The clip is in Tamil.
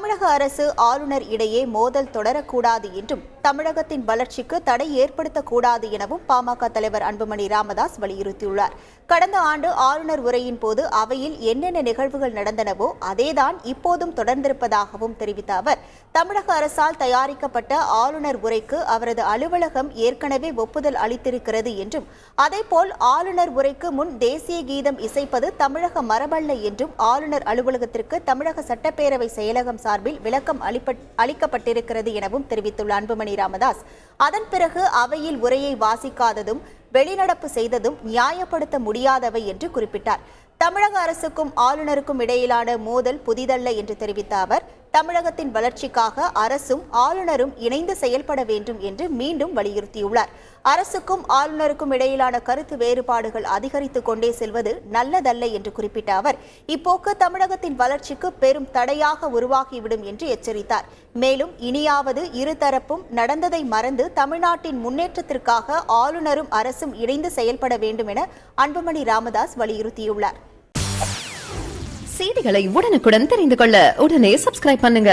தமிழக அரசு ஆளுநர் இடையே மோதல் தொடரக்கூடாது என்றும் தமிழகத்தின் வளர்ச்சிக்கு தடை ஏற்படுத்தக்கூடாது எனவும் பாமக தலைவர் அன்புமணி ராமதாஸ் வலியுறுத்தியுள்ளார். கடந்த ஆண்டு ஆளுநர் உரையின் போது அவையில் என்னென்ன நிகழ்வுகள் நடந்தனவோ அதேதான் இப்போதும் தொடர்ந்திருப்பதாகவும் தெரிவித்த அவர், தமிழக அரசால் தயாரிக்கப்பட்ட ஆளுநர் உரைக்கு அவரது அலுவலகம் ஏற்கனவே ஒப்புதல் அளித்திருக்கிறது என்றும், அதேபோல் ஆளுநர் உரைக்கு முன் தேசிய கீதம் இசைப்பது தமிழக மரபல்ல என்றும் ஆளுநர் அலுவலகத்திற்கு தமிழக சட்டப்பேரவை செயலகம் சார்பில் விளக்கம் அளிக்கப்பட்டிருக்கிறது எனவும் தெரிவித்துள்ள அன்புமணி ராமதாஸ், அதன் பிறகு அவையில் உரையை வாசிக்காததும் வெளிநடப்பு செய்ததும் நியாயப்படுத்த முடியாதவை என்று குறிப்பிட்டார். தமிழக அரசுக்கும் ஆளுநருக்கும் இடையிலான மோதல் புதிதல்ல என்று தெரிவித்த அவர், தமிழகத்தின் வளர்ச்சிக்காக அரசும் ஆளுநரும் இணைந்து செயல்பட வேண்டும் என்று மீண்டும் வலியுறுத்தியுள்ளார். அரசுக்கும் ஆளுநருக்கும் இடையிலான கருத்து வேறுபாடுகள் அதிகரித்துக் கொண்டே செல்வது நல்லதல்ல என்று குறிப்பிட்ட அவர், இப்போக்கு தமிழகத்தின் வளர்ச்சிக்கு பெரும் தடையாக உருவாகிவிடும் என்று எச்சரித்தார். மேலும் இனியாவது இருதரப்பும் நடந்ததை மறந்து தமிழ்நாட்டின் முன்னேற்றத்திற்காக ஆளுநரும் அரசும் இணைந்து செயல்பட வேண்டும் என அன்புமணி ராமதாஸ் வலியுறுத்தியுள்ளார். செய்திகளை உடனுக்குடன் தெரிந்து கொள்ள உடனே சப்ஸ்கிரைப் பண்ணுங்க.